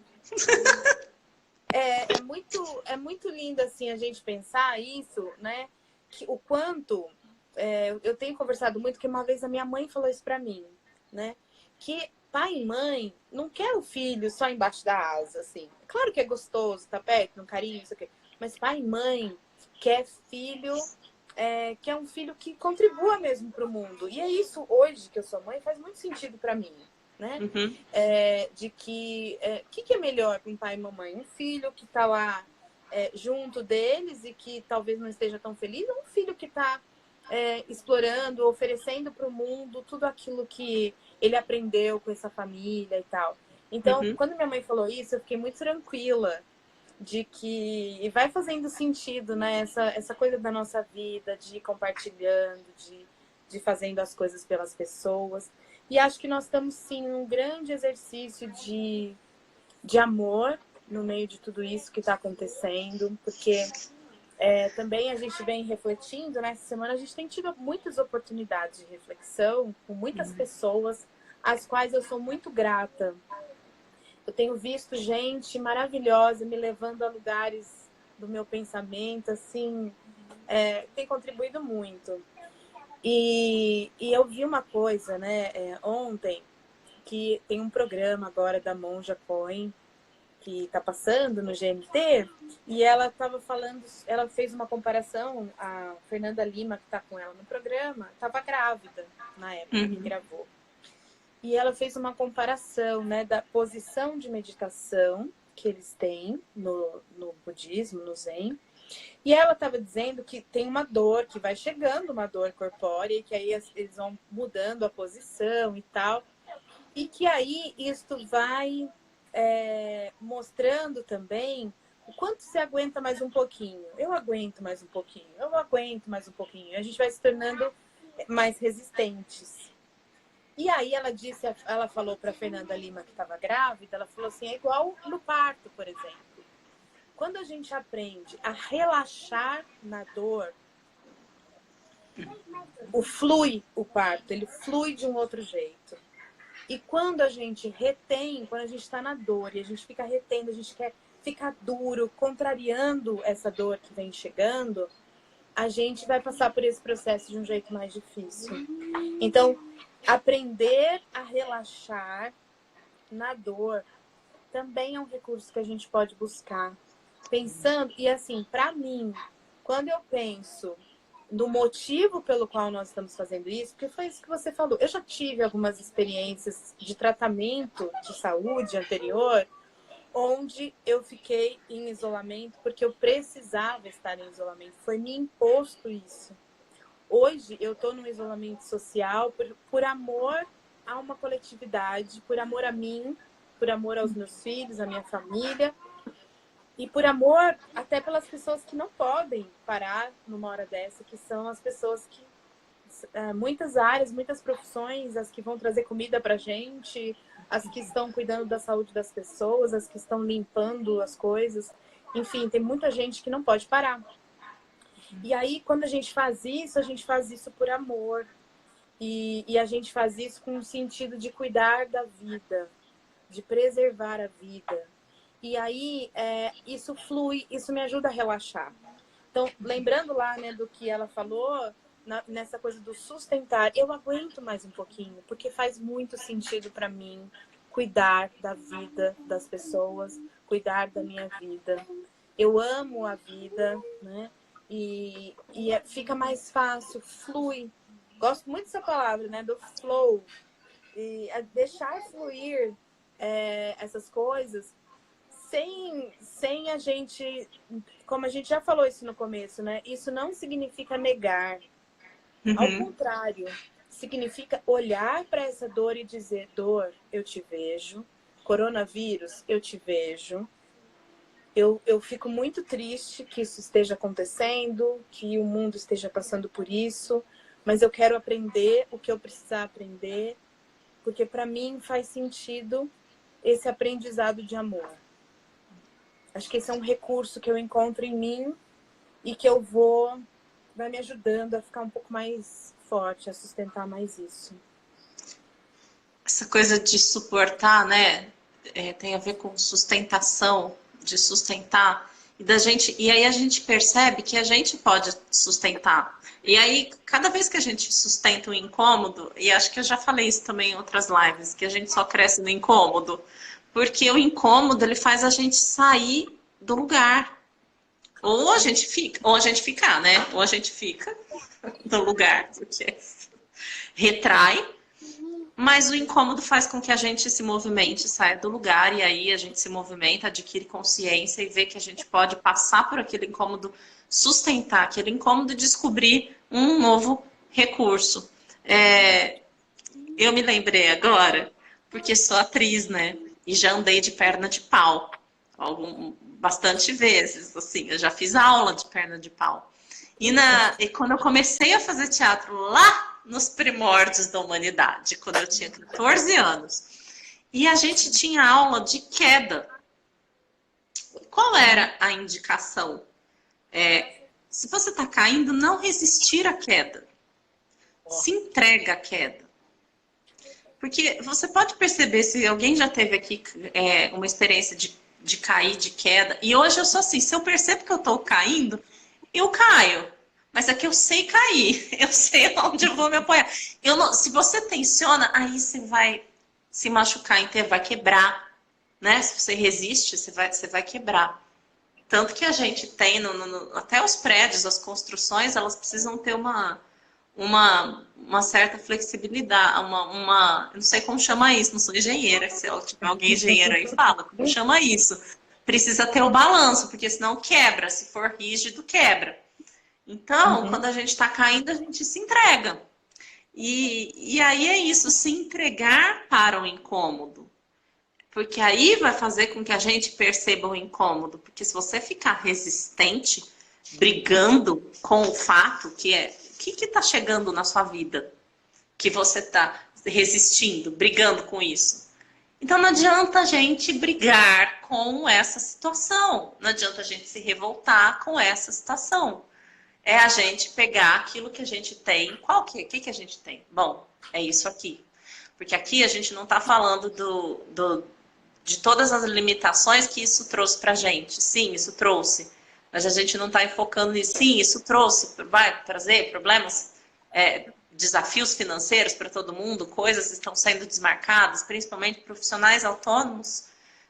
é muito lindo assim a gente pensar isso, né? Que o quanto eu tenho conversado muito que uma vez a minha mãe falou isso para mim, né? Que pai e mãe não quer o filho só embaixo da asa, assim. Claro que é gostoso, tá perto, um carinho, isso aqui. Mas pai e mãe quer filho, quer um filho que contribua mesmo para o mundo. E é isso hoje que eu sou mãe faz muito sentido para mim, né? Uhum, De que que é melhor para um pai e mamãe? Um filho que está lá junto deles e que talvez não esteja tão feliz, ou um filho que está explorando, oferecendo para o mundo tudo aquilo que ele aprendeu com essa família e tal. Então, uhum. quando minha mãe falou isso, eu fiquei muito tranquila de que e vai fazendo sentido, né? Essa coisa da nossa vida, de ir compartilhando, de fazendo as coisas pelas pessoas. E acho que nós estamos, sim, num grande exercício de amor no meio de tudo isso que está acontecendo, porque também a gente vem refletindo, né? Essa semana a gente tem tido muitas oportunidades de reflexão com muitas pessoas, às quais eu sou muito grata. Eu tenho visto gente maravilhosa me levando a lugares do meu pensamento, assim, tem contribuído muito. E eu vi uma coisa, né, ontem, que tem um programa agora da Monja Coen, que está passando no GNT, e ela estava falando, ela fez uma comparação, a Fernanda Lima, que está com ela no programa, estava grávida na época que Uhum. gravou. E ela fez uma comparação, né, da posição de meditação que eles têm no budismo, no Zen. E ela estava dizendo que tem uma dor, que vai chegando uma dor corpórea, e que aí eles vão mudando a posição e tal. E que aí isto vai mostrando também o quanto você aguenta mais um pouquinho. Eu aguento mais um pouquinho, eu aguento mais um pouquinho. A gente vai se tornando mais resistentes. E aí ela falou para Fernanda Lima que estava grávida, ela falou assim, é igual no parto, por exemplo. Quando a gente aprende a relaxar na dor, o parto, ele flui de um outro jeito. E quando a gente retém, quando a gente está na dor e a gente fica retendo, a gente quer ficar duro, contrariando essa dor que vem chegando, a gente vai passar por esse processo de um jeito mais difícil. Então, aprender a relaxar na dor também é um recurso que a gente pode buscar. Pensando, e assim, para mim, quando eu penso no motivo pelo qual nós estamos fazendo isso, porque foi isso que você falou. Eu já tive algumas experiências de tratamento de saúde anterior, onde eu fiquei em isolamento porque eu precisava estar em isolamento. Foi me imposto isso. Hoje eu estou no isolamento social por amor a uma coletividade, por amor a mim, por amor aos meus filhos, à minha família, e por amor até pelas pessoas que não podem parar numa hora dessa, que são as pessoas que muitas áreas, muitas profissões, as que vão trazer comida pra gente, as que estão cuidando da saúde das pessoas, as que estão limpando as coisas. Enfim, tem muita gente que não pode parar. E aí, quando a gente faz isso por amor. E a gente faz isso com o sentido de cuidar da vida, de preservar a vida. E aí, isso flui, isso me ajuda a relaxar. Então, lembrando lá, né, do que ela falou, nessa coisa do sustentar, eu aguento mais um pouquinho, porque faz muito sentido para mim cuidar da vida das pessoas, cuidar da minha vida. Eu amo a vida, né? E fica mais fácil, flui. Gosto muito dessa palavra, né? Do flow. E deixar fluir essas coisas sem a gente, como a gente já falou isso no começo, né? Isso não significa negar. Ao Uhum. contrário, significa olhar para essa dor e dizer, dor, eu te vejo. Coronavírus, eu te vejo. Eu fico muito triste que isso esteja acontecendo, que o mundo esteja passando por isso, mas eu quero aprender o que eu precisar aprender, porque para mim faz sentido esse aprendizado de amor. Acho que esse é um recurso que eu encontro em mim e que vai me ajudando a ficar um pouco mais forte, a sustentar mais isso. Essa coisa de suportar, né? Tem a ver com sustentação, de sustentar. E aí a gente percebe que a gente pode sustentar. E aí, cada vez que a gente sustenta um incômodo, e acho que eu já falei isso também em outras lives, que a gente só cresce no incômodo, porque o incômodo, ele faz a gente sair do lugar. Ou a gente fica, né? Ou a gente fica no lugar, porque retrai, mas o incômodo faz com que a gente se movimente, saia do lugar, e aí a gente se movimenta, adquire consciência e vê que a gente pode passar por aquele incômodo, sustentar aquele incômodo e descobrir um novo recurso. Eu me lembrei agora, porque sou atriz, né? E já andei de perna de pau bastante vezes, assim, eu já fiz aula de perna de pau. E quando eu comecei a fazer teatro lá nos primórdios da humanidade, quando eu tinha 14 anos, e a gente tinha aula de queda. Qual era a indicação? Se você está caindo, não resistir à queda. Se entrega à queda. Porque você pode perceber, se alguém já teve aqui uma experiência de cair, de queda, e hoje eu sou assim, se eu percebo que eu estou caindo, eu caio. Mas é que eu sei cair, eu sei onde eu vou me apoiar. Se você tensiona, aí você vai se machucar inteiro, vai quebrar. Né? Se você resiste, você vai quebrar. Tanto que a gente tem, até os prédios, as construções, elas precisam ter uma certa flexibilidade, eu não sei como chama isso, não sou engenheira, se tiver alguém engenheiro aí, fala, como chama isso? Precisa ter o balanço, porque senão quebra, se for rígido, quebra. Então, quando a gente está caindo, a gente se entrega. E aí é isso, se entregar para o incômodo. Porque aí vai fazer com que a gente perceba o incômodo. Porque se você ficar resistente, brigando com o fato que o que está chegando na sua vida, que você está resistindo, brigando com isso. Então não adianta a gente brigar com essa situação. Não adianta a gente se revoltar com essa situação. É a gente pegar aquilo que a gente tem. O que a gente tem? Bom, é isso aqui. Porque aqui a gente não está falando de todas as limitações que isso trouxe para a gente. Sim, isso trouxe. Mas a gente não está enfocando nisso. Sim, isso trouxe, vai trazer problemas, desafios financeiros para todo mundo, coisas estão sendo desmarcadas, principalmente profissionais autônomos,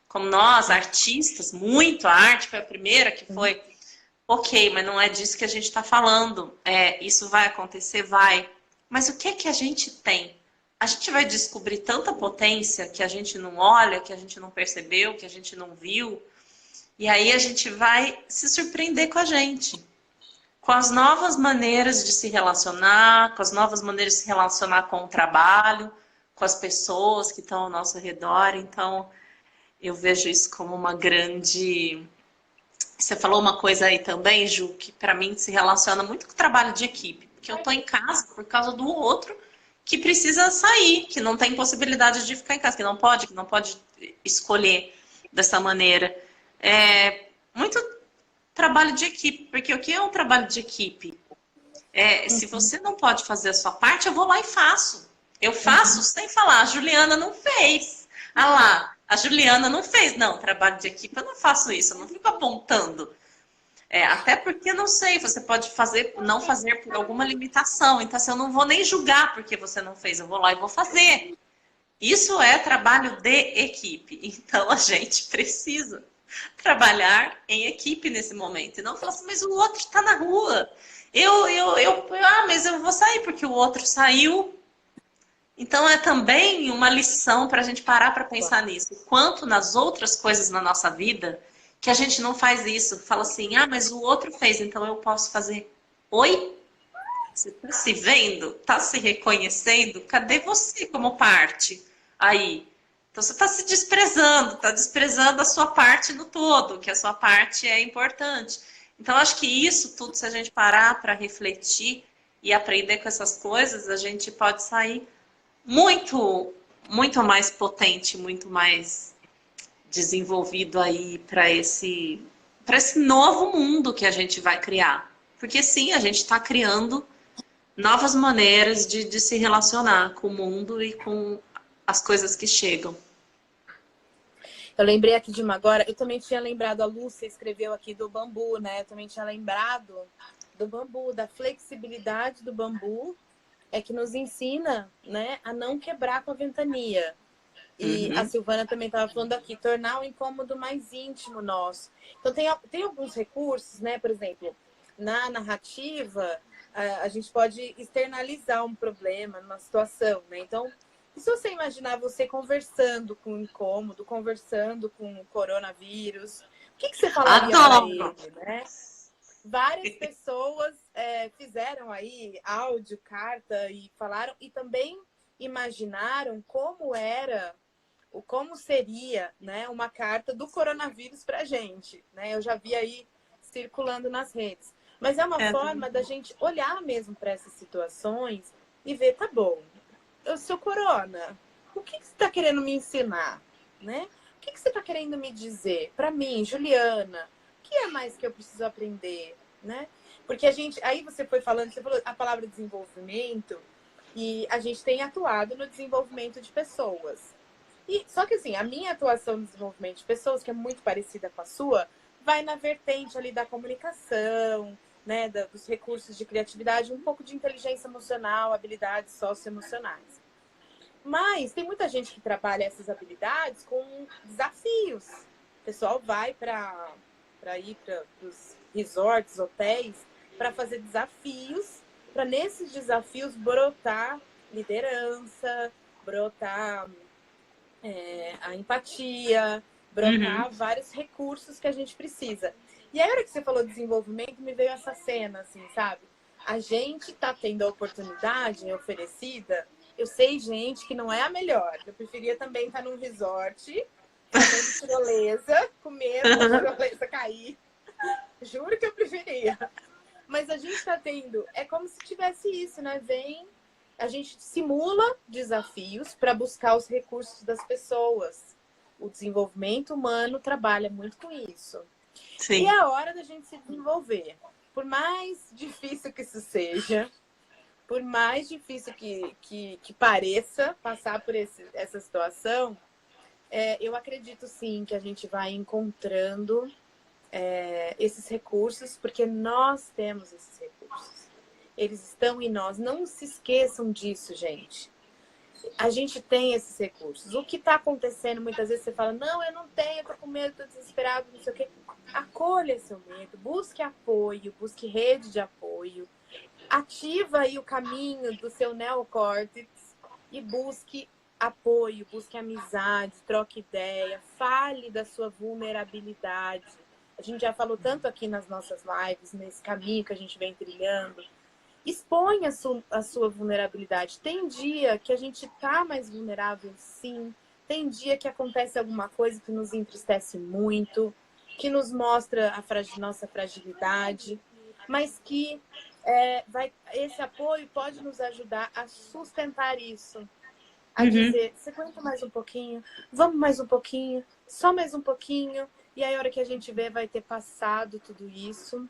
como nós, artistas, muito. A arte foi a primeira que foi... Ok, mas não é disso que a gente está falando. Isso vai acontecer, vai. Mas o que a gente tem? A gente vai descobrir tanta potência que a gente não olha, que a gente não percebeu, que a gente não viu. E aí a gente vai se surpreender com a gente. Com as novas maneiras de se relacionar, com as novas maneiras de se relacionar com o trabalho, com as pessoas que estão ao nosso redor. Então, eu vejo isso como uma grande... Você falou uma coisa aí também, Ju, que para mim se relaciona muito com o trabalho de equipe. Porque eu estou em casa por causa do outro que precisa sair, que não tem possibilidade de ficar em casa, que não pode escolher dessa maneira. Muito trabalho de equipe, porque o que é um trabalho de equipe? Se você não pode fazer a sua parte, eu vou lá e faço. Eu faço sem falar, a Juliana não fez. Ah lá, a Juliana não fez. Não, trabalho de equipe, eu não faço isso, eu não fico apontando. Até porque, não sei, você pode não fazer por alguma limitação. Então, assim, eu não vou nem julgar porque você não fez, eu vou lá e vou fazer. Isso é trabalho de equipe. Então, a gente precisa trabalhar em equipe nesse momento. E não falar assim, mas o outro está na rua. Mas eu vou sair porque o outro saiu. Então, é também uma lição para a gente parar para pensar nisso. Quanto nas outras coisas na nossa vida que a gente não faz isso. Fala assim, mas o outro fez, então eu posso fazer. Oi? Você está se vendo? Está se reconhecendo? Cadê você como parte? Aí, Então você está se desprezando, está desprezando a sua parte no todo, que a sua parte é importante. Então acho que isso tudo, se a gente parar para refletir e aprender com essas coisas, a gente pode sair muito, muito mais potente, muito mais desenvolvido aí para esse novo mundo que a gente vai criar. Porque sim, a gente está criando novas maneiras de se relacionar com o mundo e com as coisas que chegam. Eu lembrei aqui de uma agora, eu também tinha lembrado, a Lúcia escreveu aqui do bambu, né? Eu também tinha lembrado do bambu, da flexibilidade do bambu, é que nos ensina, né, a não quebrar com a ventania. E a Silvana também estava falando aqui, tornar o incômodo mais íntimo nosso. Então, tem alguns recursos, né? Por exemplo, na narrativa, a gente pode externalizar um problema, uma situação, né? Então, e se você imaginar você conversando com o incômodo, conversando com o coronavírus, o que você falaria para ele, né? Várias pessoas fizeram aí áudio, carta e falaram, e também imaginaram como seria, né, uma carta do coronavírus para a gente, né? Eu já vi aí circulando nas redes. Mas é uma forma da gente olhar mesmo para essas situações e ver, tá bom, eu sou corona, o que você está querendo me ensinar, né? O que você está querendo me dizer? Para mim, Juliana, o que é mais que eu preciso aprender, né? Porque a gente, aí você falou a palavra desenvolvimento, e a gente tem atuado no desenvolvimento de pessoas. Só que assim, a minha atuação no desenvolvimento de pessoas, que é muito parecida com a sua, vai na vertente ali da comunicação, né, dos recursos de criatividade, um pouco de inteligência emocional, habilidades socioemocionais. Mas tem muita gente que trabalha essas habilidades com desafios. O pessoal vai para ir para os resorts, hotéis, para fazer desafios, para nesses desafios brotar liderança, brotar a empatia, brotar vários recursos que a gente precisa. E aí, a hora que você falou de desenvolvimento, me veio essa cena, assim, sabe? A gente tá tendo a oportunidade oferecida. Eu sei, gente, que não é a melhor. Eu preferia também estar num resort, fazendo tirolesa, com medo da tirolesa cair. Juro que eu preferia. Mas a gente tá tendo... É como se tivesse isso, né? A gente simula desafios para buscar os recursos das pessoas. O desenvolvimento humano trabalha muito com isso. Sim. E é a hora da gente se desenvolver. Por mais difícil que isso seja, por mais difícil que pareça passar por essa situação, eu acredito sim que a gente vai encontrando esses recursos, porque nós temos esses recursos. Eles estão em nós. Não se esqueçam disso, gente. A gente tem esses recursos. O que está acontecendo, muitas vezes você fala, não, eu não tenho, eu tô com medo, tô desesperado, não sei o quê. Acolha seu medo, busque apoio, busque rede de apoio. Ativa aí o caminho do seu neocórtex e busque apoio, busque amizade, troque ideia, fale da sua vulnerabilidade. A gente já falou tanto aqui nas nossas lives, nesse caminho que a gente vem trilhando. Exponha a sua vulnerabilidade. Tem dia que a gente tá mais vulnerável, sim. Tem dia que acontece alguma coisa que nos entristece muito, que nos mostra a nossa fragilidade, mas que esse apoio pode nos ajudar a sustentar isso. A dizer, você aguenta mais um pouquinho, vamos mais um pouquinho, só mais um pouquinho. E aí, a hora que a gente vê, vai ter passado tudo isso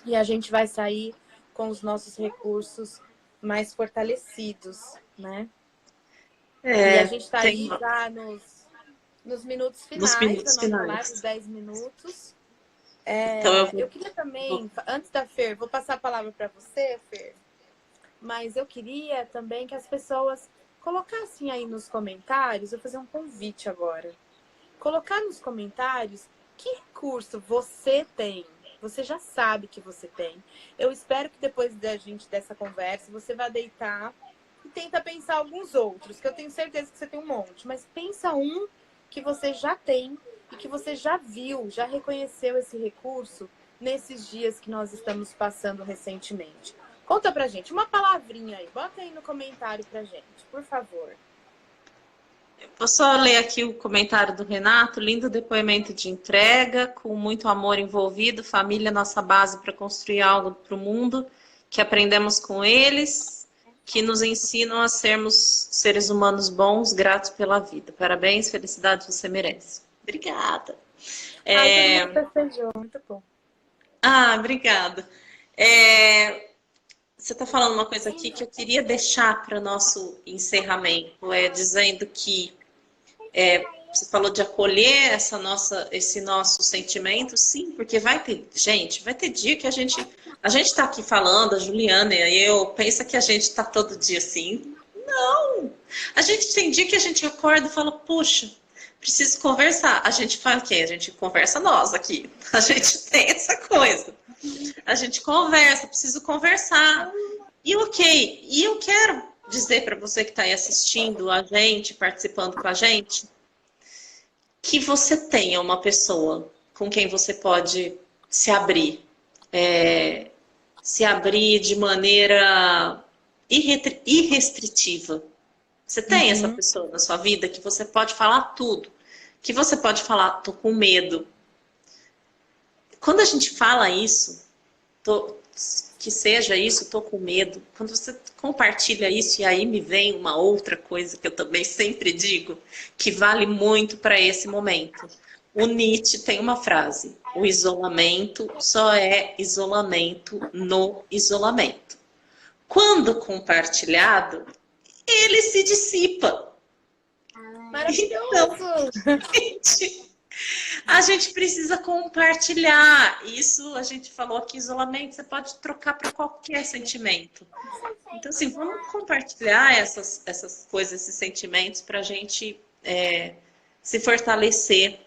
e a gente vai sair com os nossos recursos mais fortalecidos, né? E a gente está aí já nos minutos finais da nossa live, os 10 minutos. Então, eu queria também, antes da Fer, vou passar a palavra para você, Fer, mas eu queria também que as pessoas colocassem aí nos comentários, eu vou fazer um convite agora, colocar nos comentários que recurso você tem. Você já sabe que você tem. Eu espero que depois dessa conversa, você vá deitar e tenta pensar alguns outros, que eu tenho certeza que você tem um monte. Mas pensa um que você já tem e que você já viu, já reconheceu esse recurso nesses dias que nós estamos passando recentemente. Conta pra gente, uma palavrinha aí. Bota aí no comentário pra gente, por favor. Vou só ler aqui o comentário do Renato. Lindo depoimento de entrega, com muito amor envolvido. Família, nossa base para construir algo para o mundo, que aprendemos com eles, que nos ensinam a sermos seres humanos bons, gratos pela vida. Parabéns, felicidade, você merece. Obrigada. Ai, todo mundo festejou, muito bom. Obrigada. Você está falando uma coisa aqui que eu queria deixar para o nosso encerramento, dizendo que você falou de acolher esse nosso sentimento, sim, porque vai ter dia que a gente está aqui falando, a Juliana e eu, pensa que a gente está todo dia assim. Não! A gente tem dia que a gente acorda e fala, puxa, preciso conversar. A gente faz o quê? A gente conversa nós aqui. A gente tem essa coisa. A gente conversa, preciso conversar. E ok, e eu quero dizer para você que está aí assistindo a gente, participando com a gente, que você tenha uma pessoa com quem você pode se abrir. Se abrir de maneira irrestritiva. Você tem essa pessoa na sua vida que você pode falar tudo. Que você pode falar, tô com medo. Quando a gente fala isso, que seja isso, tô com medo. Quando você compartilha isso, e aí me vem uma outra coisa que eu também sempre digo, que vale muito para esse momento. O Nietzsche tem uma frase: o isolamento só é isolamento no isolamento. Quando compartilhado, ele se dissipa. Maravilhoso! Então, a gente precisa compartilhar. Isso a gente falou aqui, isolamento, você pode trocar para qualquer sentimento. Então, assim, vamos compartilhar essas coisas, esses sentimentos, para a gente se fortalecer.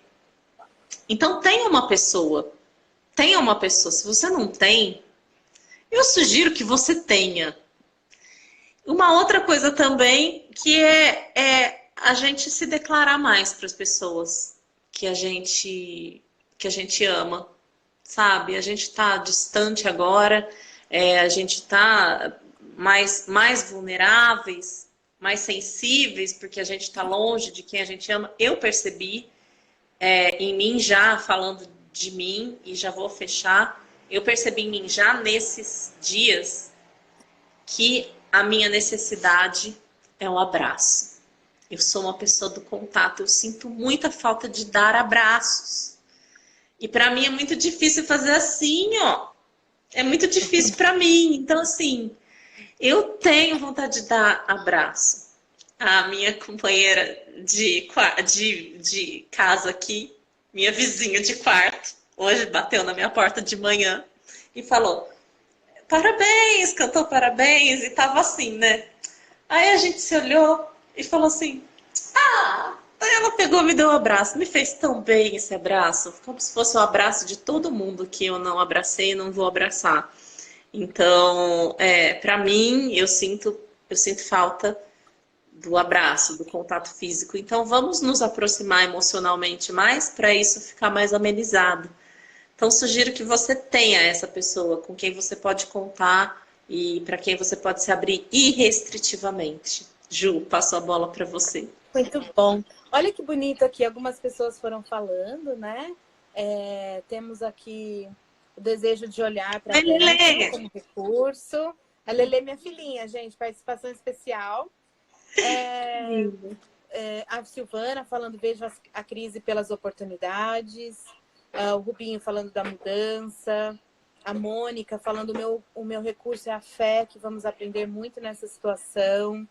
Então, tenha uma pessoa. Se você não tem, eu sugiro que você tenha. Uma outra coisa também, que é a gente se declarar mais para as pessoas que a gente ama, sabe? A gente está distante agora, a gente está mais vulneráveis, mais sensíveis, porque a gente está longe de quem a gente ama. Eu percebi em mim já, falando de mim, e já vou fechar, eu percebi em mim já nesses dias que a minha necessidade é um abraço. Eu sou uma pessoa do contato, eu sinto muita falta de dar abraços. E para mim é muito difícil fazer assim, ó. É muito difícil para mim. Então, assim, eu tenho vontade de dar abraço. A minha companheira de casa aqui, minha vizinha de quarto, hoje bateu na minha porta de manhã e falou: parabéns, cantou parabéns, e tava assim, né? Aí a gente se olhou e falou assim, Aí ela pegou, me deu um abraço, me fez tão bem esse abraço, como se fosse um abraço de todo mundo que eu não abracei e não vou abraçar. Então, para mim, eu sinto falta do abraço, do contato físico. Então, vamos nos aproximar emocionalmente mais para isso ficar mais amenizado. Então, sugiro que você tenha essa pessoa com quem você pode contar e para quem você pode se abrir irrestritivamente. Ju, passo a bola para você. Muito bom. Olha que bonito aqui, algumas pessoas foram falando, né? Temos aqui o desejo de olhar para dentro como recurso. A Lelê, minha filhinha, gente, participação especial. A Silvana falando, vejo a crise pelas oportunidades. O Rubinho falando da mudança. A Mônica falando, o meu recurso é a fé, que vamos aprender muito nessa situação.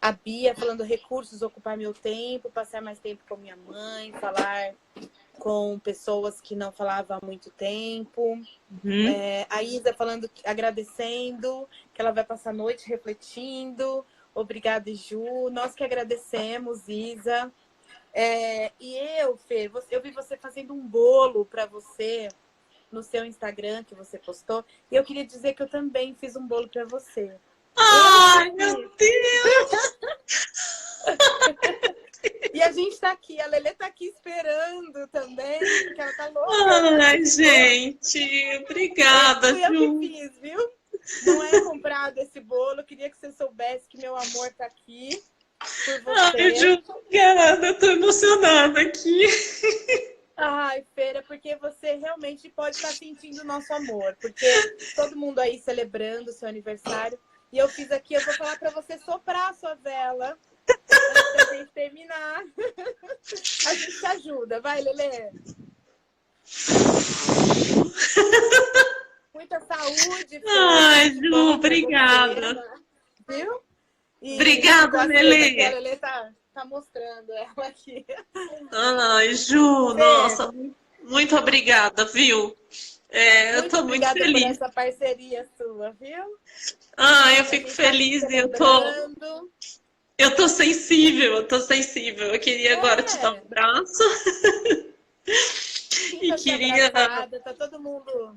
A Bia falando, recursos, ocupar meu tempo, passar mais tempo com minha mãe, falar com pessoas que não falavam há muito tempo. A Isa falando, agradecendo, que ela vai passar a noite refletindo. Obrigada, Ju. Nós que agradecemos, Isa. E Fê, eu vi você fazendo um bolo para você no seu Instagram, que você postou. E eu queria dizer que eu também fiz um bolo para você. Ai, meu Deus! E a gente tá aqui, a Lelê tá aqui esperando também, porque ela tá louca. Ai, gente, obrigada, Fui eu que fiz, viu? Não é comprado esse bolo, eu queria que você soubesse que meu amor tá aqui. por Ai, você. Ju, obrigada, eu tô emocionada aqui. Ai, Feira, porque você realmente pode estar sentindo o nosso amor, porque todo mundo aí celebrando o seu aniversário. E eu fiz aqui, eu vou falar para você soprar a sua vela antes da gente terminar. A gente te ajuda, vai, Lelê. Muita saúde, Fê, tudo Ai, de Ju, bom para você, obrigada. viu? E igual Obrigada, a Fê, aqui a Lelê. Lelê tá mostrando ela aqui. Ai, Ju, Fê, nossa, muito obrigada, viu? É, eu muito tô muito obrigada por feliz. essa parceria sua, viu? Ah, eu A fico gente está aqui feliz e celebrando. eu tô sensível, eu tô sensível. Eu queria agora te dar um É, abraço e sinta-se queria. abraçada. Tá todo mundo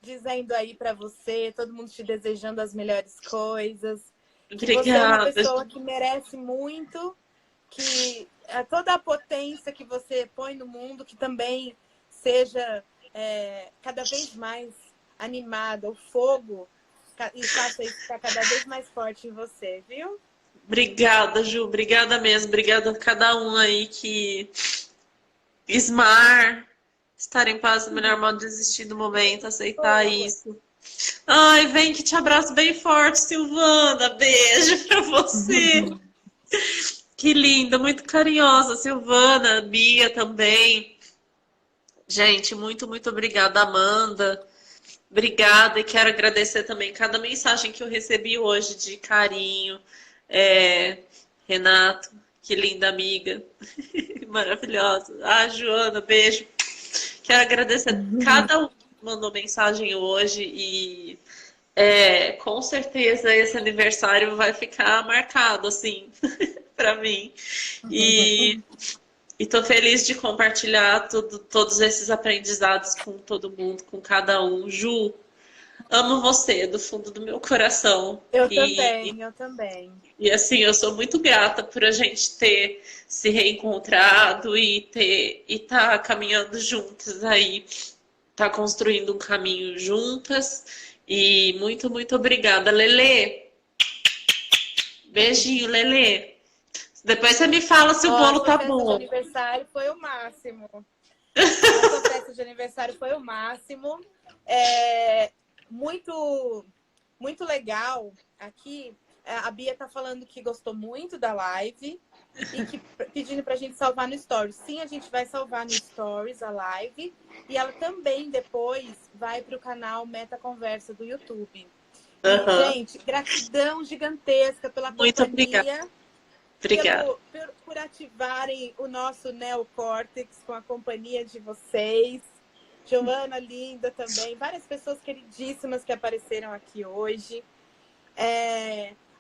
dizendo aí para você, todo mundo te desejando as melhores coisas. Que você é uma Obrigada, pessoa Ju. que merece muito, que toda a potência que você põe no mundo, que também seja cada vez mais animada, o fogo, e faça isso ficar cada vez mais forte em você, viu? Obrigada, Ju. Obrigada mesmo. Obrigada a cada um aí que. Ismar, estar em paz, o melhor modo de existir no momento, aceitar isso. Ai, vem que te abraço bem forte, Silvana. Beijo pra você. Que linda, muito carinhosa, Silvana, Bia também. Gente, muito, muito obrigada, Amanda. Obrigada e quero agradecer também cada mensagem que eu recebi hoje de carinho. É, Renato, que linda amiga, maravilhosa. Ah, Joana, beijo. Quero agradecer cada um que mandou mensagem hoje e com certeza esse aniversário vai ficar marcado assim para mim. E tô feliz de compartilhar todos esses aprendizados com todo mundo, com cada um. Ju, amo você do fundo do meu coração. Eu também, eu também. E assim, eu sou muito grata por a gente ter se reencontrado e tá caminhando juntas aí, tá construindo um caminho juntas. E muito, muito obrigada, Lelê. Beijinho, Lelê. Depois você me fala se o Ó, a bolo sua tá festa de bom. aniversário foi o máximo. A sua festa de aniversário foi o máximo. É, muito, muito legal aqui. A Bia tá falando que gostou muito da live e que pedindo pra gente salvar no Stories. Sim, a gente vai salvar no Stories a live. E ela também depois vai para o canal Meta Conversa do YouTube. E, Aham. gente, gratidão gigantesca pela Muito obrigada. companhia, Obrigada. por ativarem o nosso neocórtex com a companhia de vocês. Giovana, linda também. Várias pessoas queridíssimas que apareceram aqui hoje.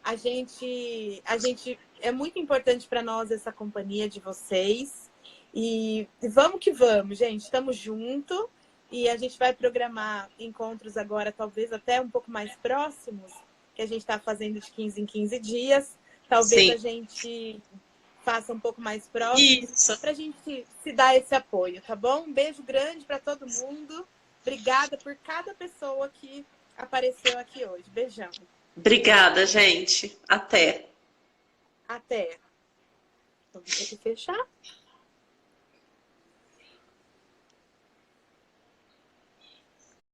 A gente é muito importante para nós essa companhia de vocês. E vamos que vamos, gente. Estamos juntos. E a gente vai programar encontros agora, talvez até um pouco mais próximos, que a gente está fazendo de 15 em 15 dias. Talvez Sim. a gente faça um pouco mais próximos Isso. para a gente se dar esse apoio, tá bom? Um beijo grande para todo mundo. Obrigada por cada pessoa que apareceu aqui hoje. Beijão. Obrigada, gente. Até. Até. Vamos ter que fechar.